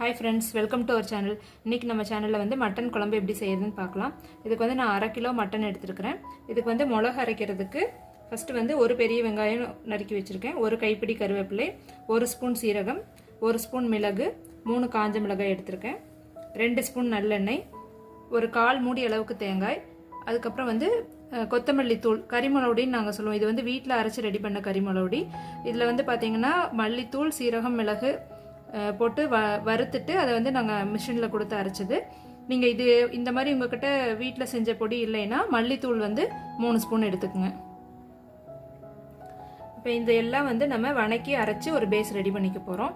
Hi friends, welcome to our channel. இன்னைக்கு நம்ம சேனல்ல வந்து மட்டன் குழம்பு எப்படி செய்யறதுன்னு பார்க்கலாம். இதுக்கு வந்து நான் 1/2 கிலோ மட்டன் எடுத்துக்கிறேன். இதுக்கு வந்து மிளகு அரைக்கிறதுக்கு ஃபர்ஸ்ட் வந்து ஒரு பெரிய வெங்காயம் நறுக்கி வச்சிருக்கேன். ஒரு கைப்பிடி கறிவேப்பிலை, 1 ஸ்பூன் சீரகம், 1 ஸ்பூன் மிளகு, 3 காஞ்ச மிளகாய் எடுத்துக்கிறேன். 2 ஸ்பூன் நல்லெண்ணெய், ஒரு 1/4 மூடி அளவுக்கு தேங்காய், அதுக்கு அப்புறம் வந்து கொத்தமல்லி தூள், கறிமிளகுடின்னு நாங்கள் சொல்லுவோம். இது வந்து வீட்டில் அரைச்சி ரெடி பண்ண கறிமிளகுடி. இதில் வந்து பார்த்தீங்கன்னா மல்லித்தூள், சீரகம், மிளகு போட்டு வறுத்துட்டு அதை வந்து நாங்கள் மிஷினில் கொடுத்து அரைச்சது. நீங்கள் இது இந்த மாதிரி உங்ககிட்ட வீட்டில் செஞ்ச பொடி இல்லைன்னா மல்லித்தூள் வந்து 3 ஸ்பூன் எடுத்துக்கோங்க. இப்போ இந்த எல்லாம் வந்து நம்ம வணக்கி அரைச்சி ஒரு பேஸ் ரெடி பண்ணிக்க போகிறோம்.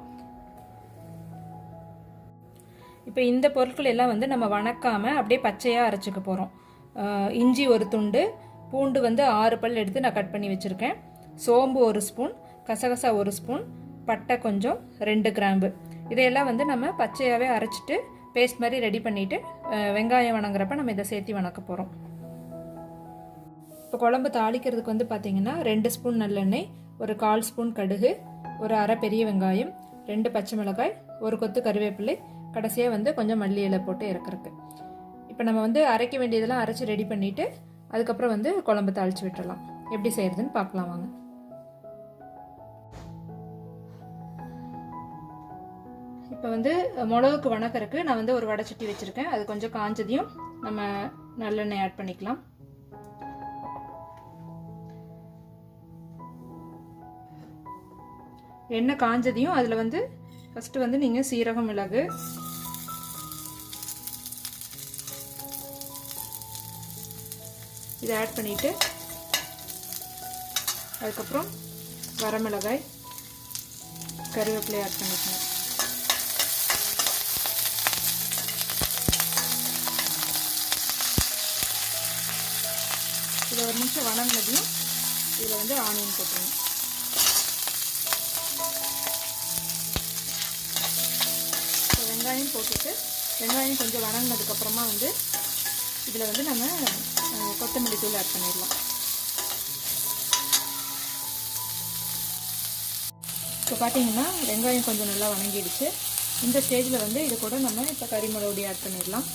இப்போ இந்த பொருட்கள் எல்லாம் வந்து நம்ம வணக்காமல் அப்படியே பச்சையாக அரைச்சிக்க போகிறோம். இஞ்சி ஒரு துண்டு, பூண்டு வந்து 6 பல் எடுத்து நான் கட் பண்ணி வச்சுருக்கேன், சோம்பு 1 ஸ்பூன், கசகசா 1 ஸ்பூன், பட்டை கொஞ்சம், 2 கிராம்பு, இதையெல்லாம் வந்து நம்ம பச்சையாகவே அரைச்சிட்டு பேஸ்ட் மாதிரி ரெடி பண்ணிவிட்டு வெங்காயம் வணங்குறப்ப நம்ம இதை சேர்த்து வணக்க போகிறோம். இப்போ குழம்பு தாளிக்கிறதுக்கு வந்து பார்த்திங்கன்னா 2 ஸ்பூன் நல்லெண்ணெய், ஒரு 1/4 ஸ்பூன் கடுகு, ஒரு அரை பெரிய வெங்காயம், 2 பச்சை மிளகாய், ஒரு கொத்து கருவேப்பிலை, கடைசியாக வந்து கொஞ்சம் மல்லி இலை போட்டு இறக்குறக்கு. இப்போ நம்ம வந்து அரைக்க வேண்டியதெல்லாம் அரைச்சி ரெடி பண்ணிவிட்டு அதுக்கப்புறம் வந்து குழம்பு தாளித்து விட்டுடலாம். எப்படி செய்கிறதுன்னு பார்க்கலாம் வாங்க. இப்போ வந்து மிளகுக்கு வணக்கறக்கு நான் வந்து ஒரு வடைச்சட்டி வச்சுருக்கேன். அது கொஞ்சம் காஞ்சதையும் நம்ம நல்லெண்ணெய் ஆட் பண்ணிக்கலாம். எண்ணெய் காஞ்சதையும் அதில் வந்து ஃபஸ்ட்டு வந்து நீங்கள் சீரகம், மிளகு, இதை ஆட் பண்ணிவிட்டு அதுக்கப்புறம் வரமிளகாய், கருவேப்பிலை ஆட் பண்ணிக்கணும். இதை ஒரு நிமிஷம் வணங்கினதையும் இதில் வந்து ஆனியன் போட்டுருங்க. இப்போ வெங்காயம் போட்டுட்டு வெங்காயம் கொஞ்சம் வணங்கினதுக்கப்புறமா வந்து இதில் வந்து நம்ம கொத்தமல்லி தூள் ஆட் பண்ணிடலாம். இப்போ பார்த்தீங்கன்னா வெங்காயம் கொஞ்சம் நல்லா வணங்கிடுச்சு. இந்த ஸ்டேஜில் வந்து இது கூட நம்ம இப்போ கறிமிளகுடி ஆட் பண்ணிடலாம்.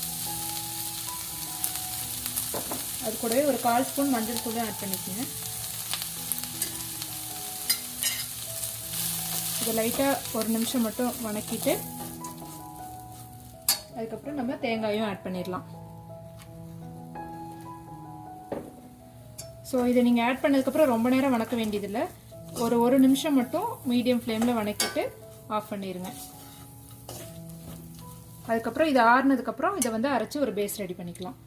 அது கூடவே ஒரு 1/4 ஸ்பூன் மஞ்சள் தூள் ஆட் பண்ணிக்கோங்க. இதை லைட்டாக ஒரு நிமிஷம் மட்டும் வணக்கிட்டு அதுக்கப்புறம் நம்ம தேங்காயும் ஆட் பண்ணிடலாம். ஸோ இதை நீங்கள் ஆட் பண்ணதுக்கப்புறம் ரொம்ப நேரம் வணக்க வேண்டியதில்லை. ஒரு நிமிஷம் மட்டும் மீடியம் ஃப்ளேமில் வணக்கிட்டு ஆஃப் பண்ணிடுங்க. அதுக்கப்புறம் இது ஆறுனதுக்கப்புறம் இதை வந்து அரைச்சி ஒரு பேஸ் ரெடி பண்ணிக்கலாம்.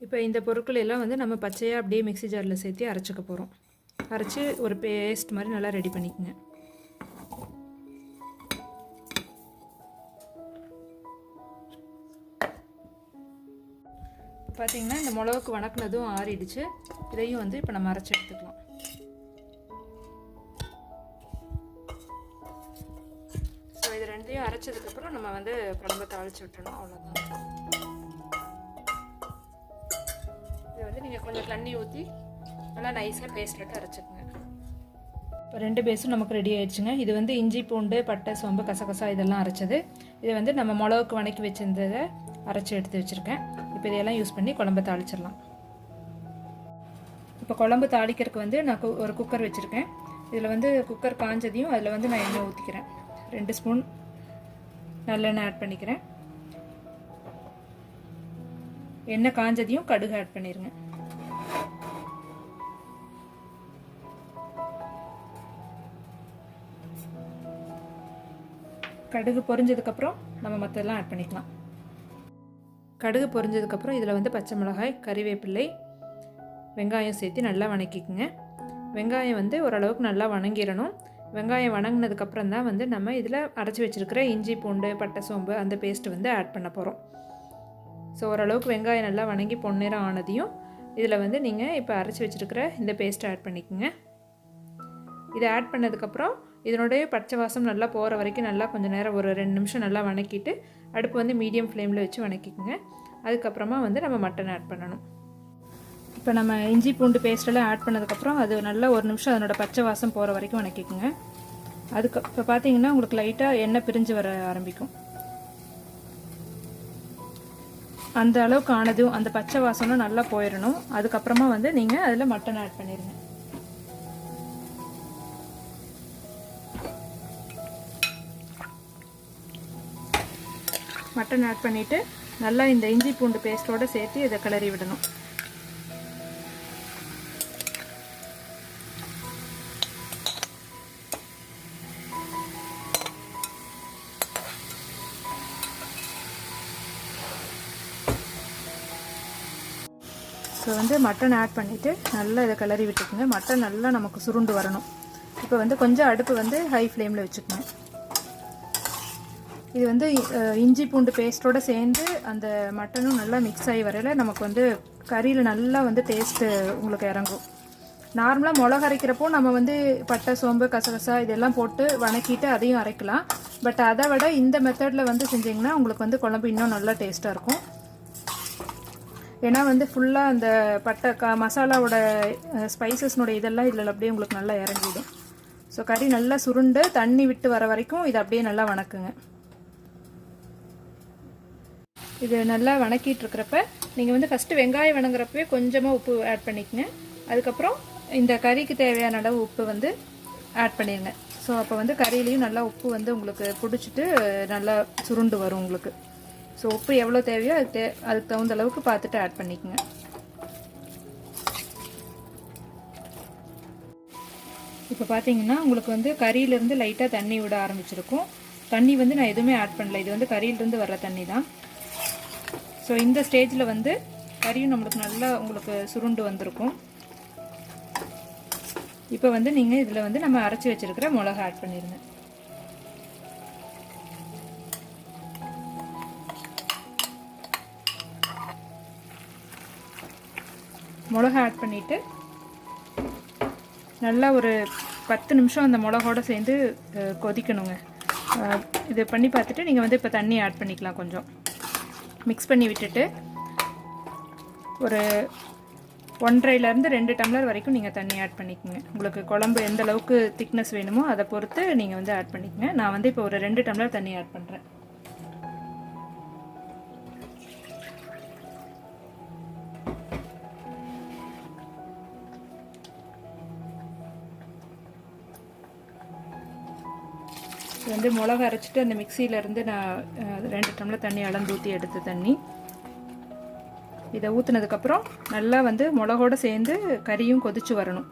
இப்போ இந்த பொருட்கள் எல்லாம் வந்து நம்ம பச்சையாக அப்படியே மிக்ஸி ஜாரில் சேர்த்து அரைச்சிக்க போகிறோம். அரைச்சி ஒரு பேஸ்ட் மாதிரி நல்லா ரெடி பண்ணிக்கோங்க. பார்த்தீங்கன்னா இந்த மிளகுக்கு வணக்கினதும் ஆறிடுச்சு. இதையும் வந்து இப்போ நம்ம அரைச்சி எடுத்துக்கலாம். ஸோ இது ரெண்டையும் அரைச்சதுக்கப்புறம் நம்ம வந்து குழம்பு தாளித்து விட்டணும். அவ்வளோதான். இதை வந்து நீங்கள் கொஞ்சம் தண்ணி ஊற்றி நல்லா நைஸாக பேஸ்ட் அரைச்சிக்கோங்க. இப்போ 2 பேஸும் நமக்கு ரெடி ஆயிடுச்சுங்க. இது வந்து இஞ்சி, பூண்டு, பட்டை, சோம்பு, கசகசா இதெல்லாம் அரைச்சது. இதை வந்து நம்ம மிளகுக்கு வணக்கி வச்சிருந்ததை அரைச்சி எடுத்து வச்சுருக்கேன். இப்போ இதையெல்லாம் யூஸ் பண்ணி குழம்பு தாளிச்சிடலாம். இப்போ குழம்பு தாளிக்கிறதுக்கு வந்து நான் ஒரு குக்கர் வச்சுருக்கேன். இதில் வந்து குக்கர் காஞ்சதையும் அதில் வந்து நான் எண்ணெய் ஊற்றிக்கிறேன். 2 ஸ்பூன் நல்லெண்ணெய் ஆட் பண்ணிக்கிறேன். எண்ணெய் காஞ்சதையும் கடுகு ஆட் பண்ணிடுங்க. கடுகு பொரிஞ்சதுக்கப்புறம் நம்ம மற்றெல்லாம் ஆட் பண்ணிக்கலாம். கடுகு பொரிஞ்சதுக்கப்புறம் இதில் வந்து பச்சை மிளகாய், கறிவேப்பிலை, வெங்காயம் சேர்த்து நல்லா வணக்கிக்குங்க. வெங்காயம் வந்து ஓரளவுக்கு நல்லா வணங்கிடணும். வெங்காயம் வணங்கினதுக்கப்புறம் தான் வந்து நம்ம இதில் அரைச்சி வச்சுருக்கிற இஞ்சி, பூண்டு, பட்டை, சோம்பு அந்த பேஸ்ட்டு வந்து ஆட் பண்ண போகிறோம். ஸோ ஓரளவுக்கு வெங்காயம் நல்லா வணங்கி பொன்னிறம் ஆனதையும் இதில் வந்து நீங்கள் இப்போ அரைச்சி வச்சுருக்கிற இந்த பேஸ்ட்டை ஆட் பண்ணிக்கோங்க. இதை ஆட் பண்ணதுக்கப்புறம் இதனுடைய பச்சை வாசம் நல்லா போகிற வரைக்கும் நல்லா கொஞ்சம் நேரம் ஒரு 2 நிமிஷம் நல்லா வணக்கிட்டு அடுப்பு வந்து மீடியம் ஃப்ளேமில் வச்சு வணக்கிக்கோங்க. அதுக்கப்புறமா வந்து நம்ம மட்டன் ஆட் பண்ணணும். இப்போ நம்ம இஞ்சி பூண்டு பேஸ்ட்டெல்லாம் ஆட் பண்ணதுக்கப்புறம் அது நல்லா ஒரு நிமிஷம் அதனோட பச்சை வாசம் போகிற வரைக்கும் வணக்கிக்குங்க. அதுக்கு இப்போ பார்த்தீங்கன்னா உங்களுக்கு லைட்டாக எண்ணெய் பிரிஞ்சு வர ஆரம்பிக்கும். அந்த அளவுக்கு ஆனதும் அந்த பச்சை வாசனம் நல்லா போயிடணும். அதுக்கப்புறமா வந்து நீங்கள் அதில் மட்டன் ஆட் பண்ணிடுங்க. மட்டன் ஆட் பண்ணிவிட்டு நல்லா இந்த இஞ்சி பூண்டு பேஸ்ட்டோடு சேர்த்து இதை கிளறி விடணும். ஸோ வந்து மட்டன் ஆட் பண்ணிவிட்டு நல்லா இதை கிளறி விட்டுக்குங்க. மட்டன் நல்லா நமக்கு சுருண்டு வரணும். இப்போ வந்து கொஞ்சம் அடுப்பு வந்து ஹை ஃப்ளேமில் வச்சுக்கோங்க. இது வந்து இஞ்சி பூண்டு பேஸ்ட்டோடு சேர்ந்து அந்த மட்டனும் நல்லா மிக்ஸ் ஆகி வரையில் நமக்கு வந்து கறியில் நல்லா வந்து டேஸ்ட்டு உங்களுக்கு இறங்கும். நார்மலாக மிளகு அரைக்கிறப்போ நம்ம வந்து பட்டை, சோம்பு, கசகசா இதெல்லாம் போட்டு வணக்கிட்டு அதையும் அரைக்கலாம். பட் அதை விட இந்த மெத்தடில் வந்து செஞ்சிங்கன்னா உங்களுக்கு வந்து குழம்பு இன்னும் நல்லா டேஸ்ட்டாக இருக்கும். ஏன்னா வந்து ஃபுல்லாக அந்த பட்டை மசாலாவோட ஸ்பைசஸ்னோட இதெல்லாம் இதில் அப்படியே உங்களுக்கு நல்லா இறங்கிடும். ஸோ கறி நல்லா சுருண்டு தண்ணி விட்டு வர வரைக்கும் இதை அப்படியே நல்லா வணக்குங்க. இது நல்லா வணக்கிட்டு இருக்கிறப்ப நீங்கள் வந்து ஃபஸ்ட்டு வெங்காயம் வணங்குறப்பவே கொஞ்சமாக உப்பு ஆட் பண்ணிக்கங்க. அதுக்கப்புறம் இந்த கறிக்கு தேவையான அளவு உப்பு வந்து ஆட் பண்ணிடுங்க. ஸோ அப்போ வந்து கறியிலையும் நல்லா உப்பு வந்து உங்களுக்கு பிடிச்சிட்டு நல்லா சுருண்டு வரும் உங்களுக்கு. ஸோ உப்பு எவ்வளோ தேவையோ அதுக்கு தகுந்த அளவுக்கு பார்த்துட்டு ஆட் பண்ணிக்கோங்க. இப்போ பார்த்தீங்கன்னா உங்களுக்கு வந்து கறியிலேருந்து லைட்டாக தண்ணி விட ஆரம்பிச்சிருக்கும். தண்ணி வந்து நான் எதுவுமே ஆட் பண்ணல, இது வந்து கறியிலேருந்து வர்ற தண்ணி தான். ஸோ இந்த ஸ்டேஜில் வந்து கறியும் நம்மளுக்கு நல்லா உங்களுக்கு சுருண்டு வந்திருக்கும். இப்போ வந்து நீங்கள் இதில் வந்து நம்ம அரைச்சி வச்சுருக்கிற மிளகா ஆட் பண்ணிடுங்க. மிளகா ஆட் பண்ணிவிட்டு நல்லா ஒரு 10 நிமிஷம் அந்த மிளகோடு சேர்ந்து கொதிக்கணுங்க. இது பண்ணி பார்த்துட்டு நீங்கள் வந்து இப்போ தண்ணி ஆட் பண்ணிக்கலாம். கொஞ்சம் மிக்ஸ் பண்ணி விட்டுட்டு ஒரு 1.5லேருந்து 2 டம்ளர் வரைக்கும் நீங்கள் தண்ணி ஆட் பண்ணிக்கோங்க. உங்களுக்கு குழம்பு எந்த அளவுக்கு திக்னஸ் வேணுமோ அதை பொறுத்து நீங்கள் வந்து ஆட் பண்ணிக்கோங்க. நான் வந்து இப்போ ஒரு 2 டம்ளர் தண்ணி ஆட் பண்ணுறேன். வந்து மிளகா அரைச்சிட்டு அந்த மிக்சியிலேருந்து நான் 2 டம்ளர் தண்ணி அளந்து ஊற்றி எடுத்த தண்ணி இதை ஊற்றுனதுக்கப்புறம் நல்லா வந்து மிளகோடு சேர்ந்து கறியும் கொதிச்சு வரணும்.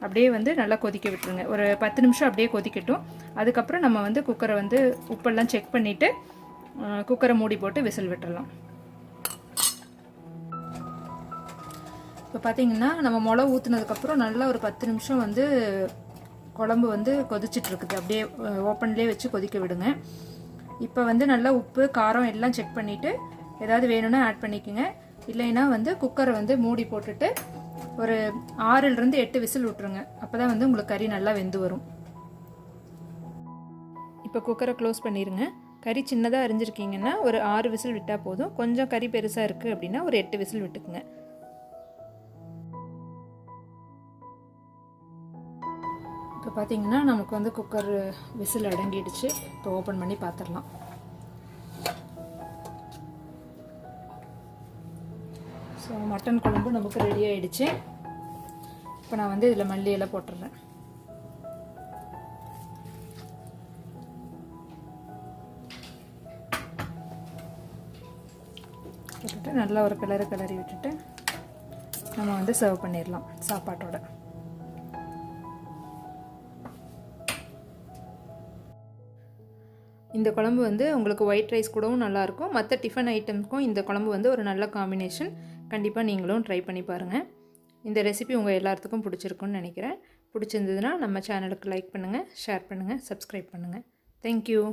அப்படியே வந்து நல்லா கொதிக்க விட்டுருங்க. ஒரு 10 நிமிஷம் அப்படியே கொதிக்கட்டும். அதுக்கப்புறம் நம்ம வந்து குக்கரை வந்து உப்பெல்லாம் செக் பண்ணிவிட்டு குக்கரை மூடி போட்டு விசில் விட்டுடலாம். இப்போ பார்த்தீங்கன்னா நம்ம மிளகு ஊற்றுனதுக்கப்புறம் நல்லா ஒரு 10 நிமிஷம் வந்து குழம்பு வந்து கொதிச்சிட்டு இருக்குது. அப்படியே ஓப்பன்லேயே வச்சு கொதிக்க விடுங்க. இப்போ வந்து நல்லா உப்பு காரம் எல்லாம் செக் பண்ணிவிட்டு ஏதாவது வேணும்னா ஆட் பண்ணிக்கோங்க. இல்லைன்னா வந்து குக்கரை வந்து மூடி போட்டுட்டு ஒரு 6லேருந்து 8 விசில் விட்டுருங்க. அப்போ தான் வந்து உங்களுக்கு கறி நல்லா வெந்து வரும். இப்போ குக்கரை க்ளோஸ் பண்ணிடுங்க. கறி சின்னதாக அரிஞ்சிருக்கீங்கன்னா ஒரு 6 விசில் விட்டால் போதும். கொஞ்சம் கறி பெருசாக இருக்குது அப்படின்னா ஒரு 8 விசில் விட்டுக்குங்க. இப்போ பார்த்தீங்கன்னா நமக்கு வந்து குக்கர் விசில் அடங்கிடுச்சு. இப்போ ஓப்பன் பண்ணி பார்த்துடலாம். ஸோ மட்டன் குழம்பு நமக்கு ரெடி ஆகிடுச்சு. இப்போ நான் வந்து இதில் மல்லி எல்லாம் போட்டுடுறேன். போட்டுட்டு நல்லா ஒரு கிளறி விட்டுட்டு நம்ம வந்து சர்வ் பண்ணிடலாம் சாப்பாட்டோட. இந்த குழம்பு வந்து உங்களுக்கு ஒயிட் ரைஸ் கூடவும் நல்லாயிருக்கும். மற்ற டிஃபன் ஐட்டம்ஸ்க்கும் இந்த குழம்பு வந்து ஒரு நல்ல காம்பினேஷன். கண்டிப்பாக நீங்களும் ட்ரை பண்ணி பாருங்கள். இந்த ரெசிபி உங்கள் எல்லாத்துக்கும் பிடிச்சிருக்குன்னு நினைக்கிறேன். பிடிச்சிருந்ததுன்னா நம்ம சேனலுக்கு லைக் பண்ணுங்கள், ஷேர் பண்ணுங்கள், சப்ஸ்கிரைப் பண்ணுங்கள். தேங்க்யூ.